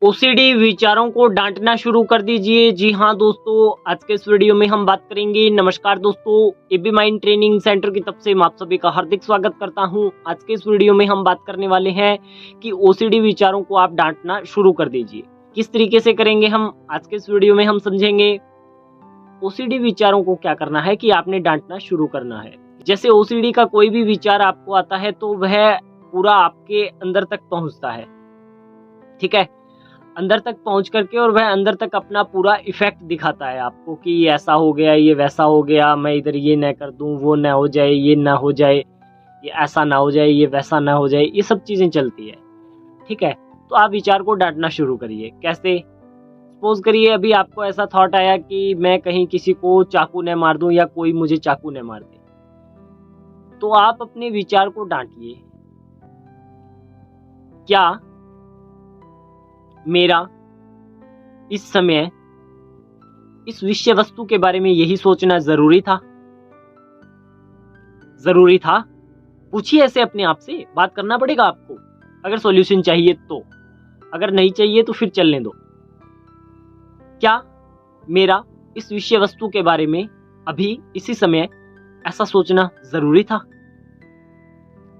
OCD विचारों को डांटना शुरू कर दीजिए। जी हाँ दोस्तों, आज के इस वीडियो में हम बात करेंगे। नमस्कार दोस्तों, एबी माइंड ट्रेनिंग सेंटर की तरफ से मैं आप सभी का हार्दिक स्वागत करता हूं। आज के इस वीडियो में हम बात करने वाले हैं कि ओसीडी विचारों को आप डांटना शुरू कर दीजिए। किस तरीके से करेंगे हम आज के इस वीडियो में हम समझेंगे। ओसीडी विचारों को क्या करना है कि आपने डांटना शुरू करना है। जैसे ओसीडी का कोई भी विचार आपको आता है तो वह पूरा आपके अंदर तक पहुंचता है, ठीक है, अंदर तक पहुंच करके, और वह अंदर तक अपना पूरा इफेक्ट दिखाता है आपको कि ये ऐसा हो गया, ये वैसा हो गया, मैं इधर ये न कर दूं, वो न हो जाए, ये ना हो जाए, ये ऐसा ना हो जाए, ये वैसा ना हो जाए, ये सब चीजें चलती है, ठीक है। तो आप विचार को डांटना शुरू करिए। कैसे? सपोज करिए अभी आपको ऐसा थॉट आया कि मैं कहीं किसी को चाकू न मार दूं या कोई मुझे चाकू न मार दे, तो आप अपने विचार को डांटिए। क्या मेरा इस समय इस विषय वस्तु के बारे में यही सोचना जरूरी था? जरूरी था? पूछिए ऐसे अपने आप से। बात करना पड़ेगा आपको, अगर सॉल्यूशन चाहिए तो। अगर नहीं चाहिए तो फिर चलने दो। क्या मेरा इस विषय वस्तु के बारे में अभी इसी समय ऐसा सोचना जरूरी था?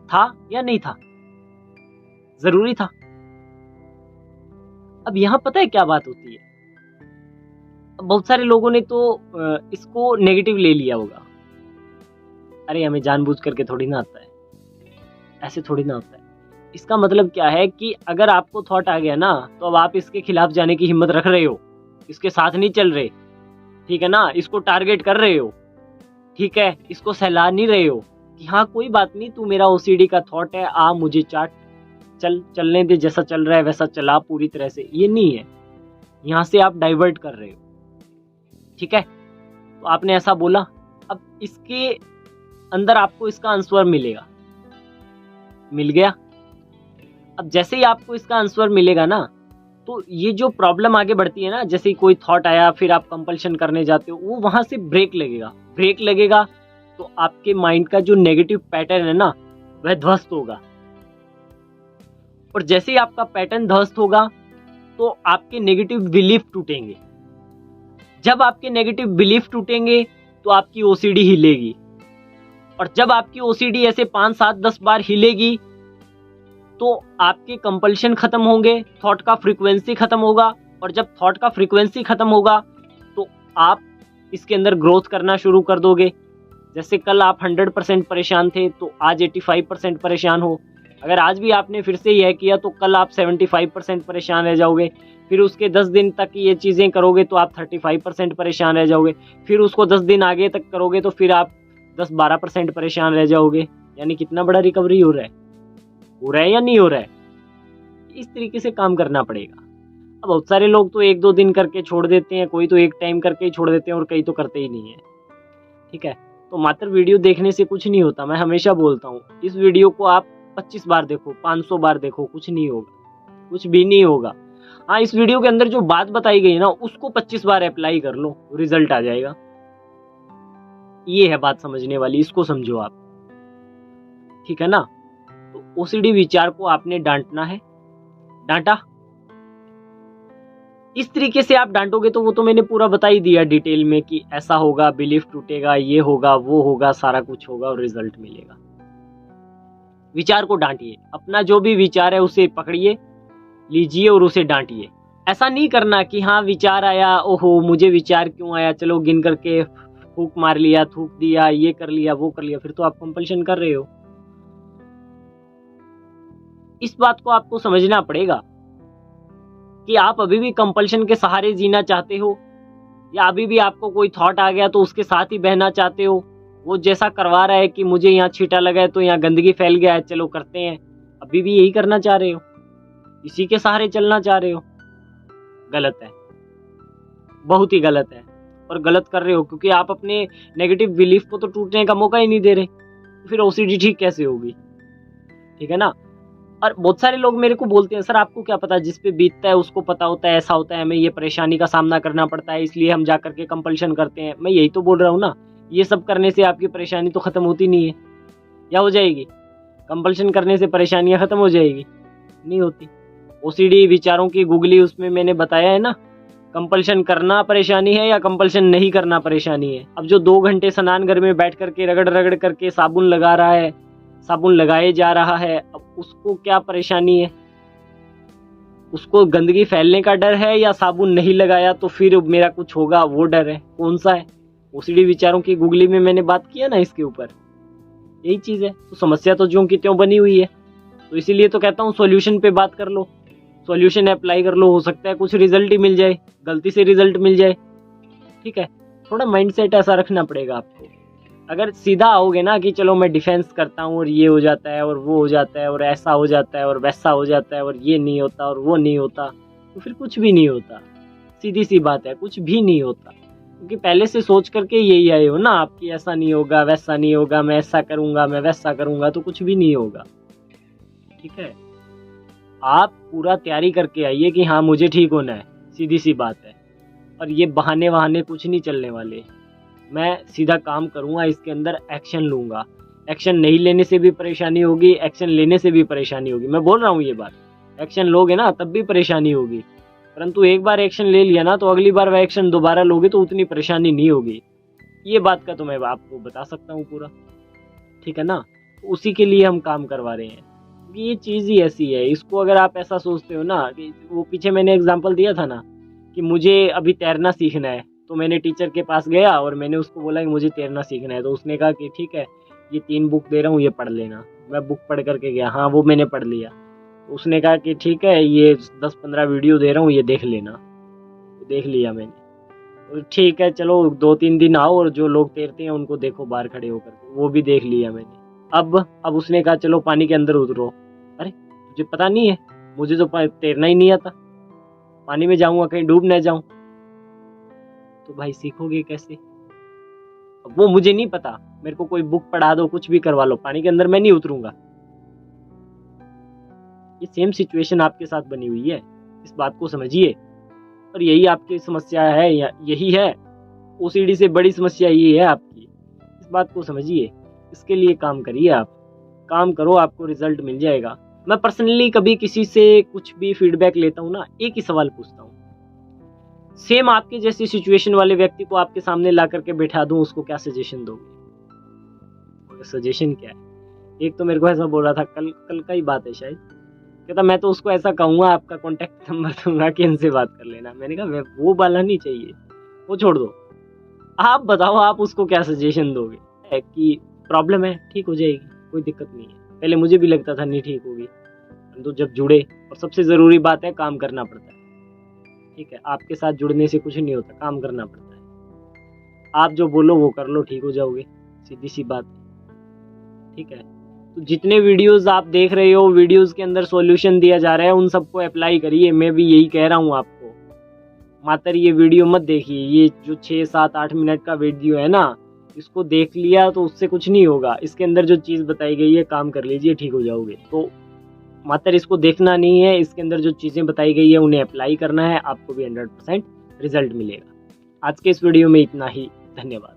था या नहीं था? जरूरी था। अब यहां पता है क्या बात होती है, बहुत सारे लोगों ने तो इसको नेगेटिव ले लिया होगा। अरे हमें जानबूझ करके थोड़ी ना आता है, ऐसे थोड़ी ना होता है। इसका मतलब क्या है कि अगर आपको थॉट आ गया ना, तो अब आप इसके खिलाफ जाने की हिम्मत रख रहे हो, इसके साथ नहीं चल रहे, ठीक है ना, इसको टारगेट कर रहे हो, ठीक है, इसको सहला नहीं रहे हो कि हाँ कोई बात नहीं, तू मेरा ओसीडी का थॉट है, आ मुझे चाट, चलने दे, जैसा चल रहा है वैसा चला पूरी तरह से। ये नहीं है, यहां से आप डाइवर्ट कर रहे हो, ठीक है। तो आपने ऐसा बोला, अब इसके अंदर आपको इसका आंसर मिलेगा, मिल गया। अब जैसे ही आपको इसका आंसर मिलेगा ना, तो ये जो प्रॉब्लम आगे बढ़ती है ना, जैसे कोई थॉट आया फिर आप कंपल्शन करने जाते हो, वो वहां से ब्रेक लगेगा तो आपके माइंड का जो नेगेटिव पैटर्न है ना, वह ध्वस्त होगा। और जैसे ही आपका पैटर्न ध्वस्त होगा तो आपके नेगेटिव बिलीफ टूटेंगे। जब आपके नेगेटिव बिलीफ टूटेंगे तो आपकी ओसीडी हिलेगी, और जब आपकी ओसीडी ऐसे 5, 7, 10 बार हिलेगी तो आपके कंपल्शन खत्म होंगे, थॉट का फ्रीक्वेंसी खत्म होगा, और जब थॉट का फ्रीक्वेंसी खत्म होगा तो आप इसके अंदर ग्रोथ करना शुरू कर दोगे। जैसे कल आप 100% परेशान थे तो आज 85% परेशान हो। अगर आज भी आपने फिर से यह किया तो कल आप 75% परेशान रह जाओगे। फिर उसके 10 दिन तक ये चीज़ें करोगे तो आप 35% परेशान रह जाओगे। फिर उसको 10 दिन आगे तक करोगे तो फिर आप 10-12% परेशान रह जाओगे। यानी कितना बड़ा रिकवरी हो रहा है या नहीं हो रहा है? इस तरीके से काम करना पड़ेगा। अब बहुत सारे लोग तो 1-2 दिन करके छोड़ देते हैं, कोई तो एक टाइम करके ही छोड़ देते हैं, और कई तो करते ही नहीं है, ठीक है। तो मात्र वीडियो देखने से कुछ नहीं होता। मैं हमेशा बोलता हूँ, इस वीडियो को आप 25 बार देखो, 500 बार देखो, कुछ नहीं होगा, कुछ भी नहीं होगा। हाँ, इस वीडियो के अंदर जो बात बताई गई ना, उसको 25 बार अप्लाई कर लो, रिजल्ट आ जाएगा। ये है बात समझने वाली, इसको समझो आप, ठीक है ना। तो ओसीडी विचार को आपने डांटना है। डांटा इस तरीके से आप डांटोगे तो वो तो मैंने पूरा बता ही दिया डिटेल में कि ऐसा होगा, बिलीफ टूटेगा, ये होगा, वो होगा, सारा कुछ होगा और रिजल्ट मिलेगा। विचार को डांटिए। अपना जो भी विचार है उसे पकड़िए, लीजिए और उसे डांटिए। ऐसा नहीं करना कि हाँ विचार आया, ओहो मुझे विचार क्यों आया, चलो गिन करके फूक मार लिया, थूक दिया, ये कर लिया, वो कर लिया, फिर तो आप कंपल्शन कर रहे हो। इस बात को आपको समझना पड़ेगा कि आप अभी भी कंपल्शन के सहारे जीना चाहते हो, या अभी भी आपको कोई थॉट आ गया तो उसके साथ ही बहना चाहते हो। वो जैसा करवा रहा है कि मुझे यहाँ छींटा लगा है तो यहाँ गंदगी फैल गया है, चलो करते हैं, अभी भी यही करना चाह रहे हो, इसी के सहारे चलना चाह रहे हो। गलत है, बहुत ही गलत है, और गलत कर रहे हो क्योंकि आप अपने नेगेटिव बिलीफ को तो टूटने का मौका ही नहीं दे रहे। फिर ओसीडी ठीक कैसे होगी, ठीक है ना। और बहुत सारे लोग मेरे को बोलते हैं, सर आपको क्या पता, जिस पे बीतता है उसको पता होता है, ऐसा होता है, हमें ये परेशानी का सामना करना पड़ता है, इसलिए हम जा करके कंपल्शन करते हैं। मैं यही तो बोल रहा हूँ ना, ये सब करने से आपकी परेशानी तो खत्म होती नहीं है, या हो जाएगी? कंपल्शन करने से परेशानियां खत्म हो जाएगी? नहीं होती। ओसीडी विचारों की गूगली उसमें मैंने बताया है ना, कंपल्शन करना परेशानी है या कंपल्शन नहीं करना परेशानी है। अब जो 2 घंटे स्नान घर में बैठ करके रगड़ रगड़ करके साबुन लगा रहा है, साबुन लगाए जा रहा है, अब उसको क्या परेशानी है? उसको गंदगी फैलने का डर है या साबुन नहीं लगाया तो फिर मेरा कुछ होगा वो डर है? कौन सा है? ओसीडी विचारों की गूगली में मैंने बात किया ना इसके ऊपर, यही चीज है। तो समस्या तो ज्यों की त्यों बनी हुई है, तो इसीलिए तो कहता हूँ सॉल्यूशन पे बात कर लो, सॉल्यूशन अप्लाई कर लो, हो सकता है कुछ रिजल्ट ही मिल जाए, गलती से रिजल्ट मिल जाए। ठीक है, थोड़ा माइंडसेट ऐसा रखना पड़ेगा आपको। अगर सीधा आओगे ना कि चलो मैं डिफेंस करता हूँ और ये हो जाता है और वो हो जाता है और ऐसा हो जाता है और वैसा हो जाता है और ये नहीं होता और वो नहीं होता, तो फिर कुछ भी नहीं होता। सीधी सी बात है, कुछ भी नहीं होता, क्योंकि पहले से सोच करके यही आए हो ना आपकी, ऐसा नहीं होगा वैसा नहीं होगा, मैं ऐसा करूंगा मैं वैसा करूंगा, तो कुछ भी नहीं होगा। ठीक है, आप पूरा तैयारी करके आइए कि हाँ मुझे ठीक होना है, सीधी सी बात है। और ये बहाने वहाने कुछ नहीं चलने वाले, मैं सीधा काम करूंगा, इसके अंदर एक्शन लूंगा। एक्शन नहीं लेने से भी परेशानी होगी, एक्शन लेने से भी परेशानी होगी। मैं बोल रहा हूँ ये बात, एक्शन लोगे ना तब भी परेशानी होगी, परंतु एक बार एक्शन ले लिया ना तो अगली बार वह एक्शन दोबारा लोगे तो उतनी परेशानी नहीं होगी। ये बात का तो मैं आपको बता सकता हूँ पूरा। ठीक है ना, उसी के लिए हम काम करवा रहे हैं, क्योंकि ये चीज़ ही ऐसी है। इसको अगर आप ऐसा सोचते हो ना कि वो पीछे मैंने एग्जाम्पल दिया था ना कि मुझे अभी तैरना सीखना है, तो मैंने टीचर के पास गया और मैंने उसको बोला कि मुझे तैरना सीखना है, तो उसने कहा कि ठीक है ये 3 बुक दे रहा हूँ ये पढ़ लेना। मैं बुक पढ़ करके गया, हाँ वो मैंने पढ़ लिया। तो उसने कहा कि ठीक है ये 10-15 वीडियो दे रहा हूँ ये देख लेना, तो देख लिया मैंने। तो ठीक है चलो 2-3 दिन आओ और जो लोग तैरते हैं उनको देखो बाहर खड़े होकर के, वो भी देख लिया मैंने। अब उसने कहा चलो पानी के अंदर उतरो। अरे तुझे पता नहीं है, मुझे तो तैरना ही नहीं आता, पानी में जाऊंगा कहीं डूब न जाऊं, तो भाई सीखोगे कैसे? अब वो मुझे नहीं पता, मेरे को कोई बुक पढ़ा दो कुछ भी करवा लो, पानी के अंदर मैं नहीं उतरूंगा। ये सेम सिचुएशन आपके साथ बनी हुई है, इस बात को समझिए। और यही आपकी समस्या है, यही है ओसीडी से बड़ी समस्या यही है आपकी, इस बात को समझिए। इसके लिए काम करिए, आप काम करो, आपको रिजल्ट मिल जाएगा। मैं पर्सनली कभी किसी से कुछ भी फीडबैक लेता हूँ ना, एक ही सवाल पूछता हूँ, सेम आपके जैसी सिचुएशन वाले व्यक्ति को आपके सामने ला करके बैठा दूं, उसको क्या सजेशन दोगे? सजेशन क्या है? एक तो मेरे को ऐसा बोला था, कल का ही बात है शायद, कहता मैं तो उसको ऐसा कहूँगा आपका कॉन्टेक्ट नंबर दूंगा कि इनसे बात कर लेना। मैंने कहा वो वाला नहीं चाहिए, वो छोड़ दो, आप बताओ आप उसको क्या सजेशन दोगे? कि प्रॉब्लम है ठीक हो जाएगी, कोई दिक्कत नहीं है। पहले मुझे भी लगता था नहीं ठीक होगी, तो जब जुड़े, और सबसे ज़रूरी बात है काम करना पड़ता है। ठीक है, आपके साथ जुड़ने से कुछ नहीं होता, काम करना पड़ता है। आप जो बोलो वो कर लो, ठीक हो जाओगे, सीधी सी बात है। ठीक है, तो जितने वीडियोस आप देख रहे हो, वीडियोस के अंदर सॉल्यूशन दिया जा रहा है, उन सबको अप्लाई करिए। मैं भी यही कह रहा हूँ आपको, मात्र ये वीडियो मत देखिए, ये जो 6-7-8 मिनट का वीडियो है ना, इसको देख लिया तो उससे कुछ नहीं होगा। इसके अंदर जो चीज़ बताई गई है काम कर लीजिए, ठीक हो जाओगे। तो मात्र इसको देखना नहीं है, इसके अंदर जो चीज़ें बताई गई है उन्हें अप्लाई करना है, आपको भी 100% रिजल्ट मिलेगा। आज के इस वीडियो में इतना ही, धन्यवाद।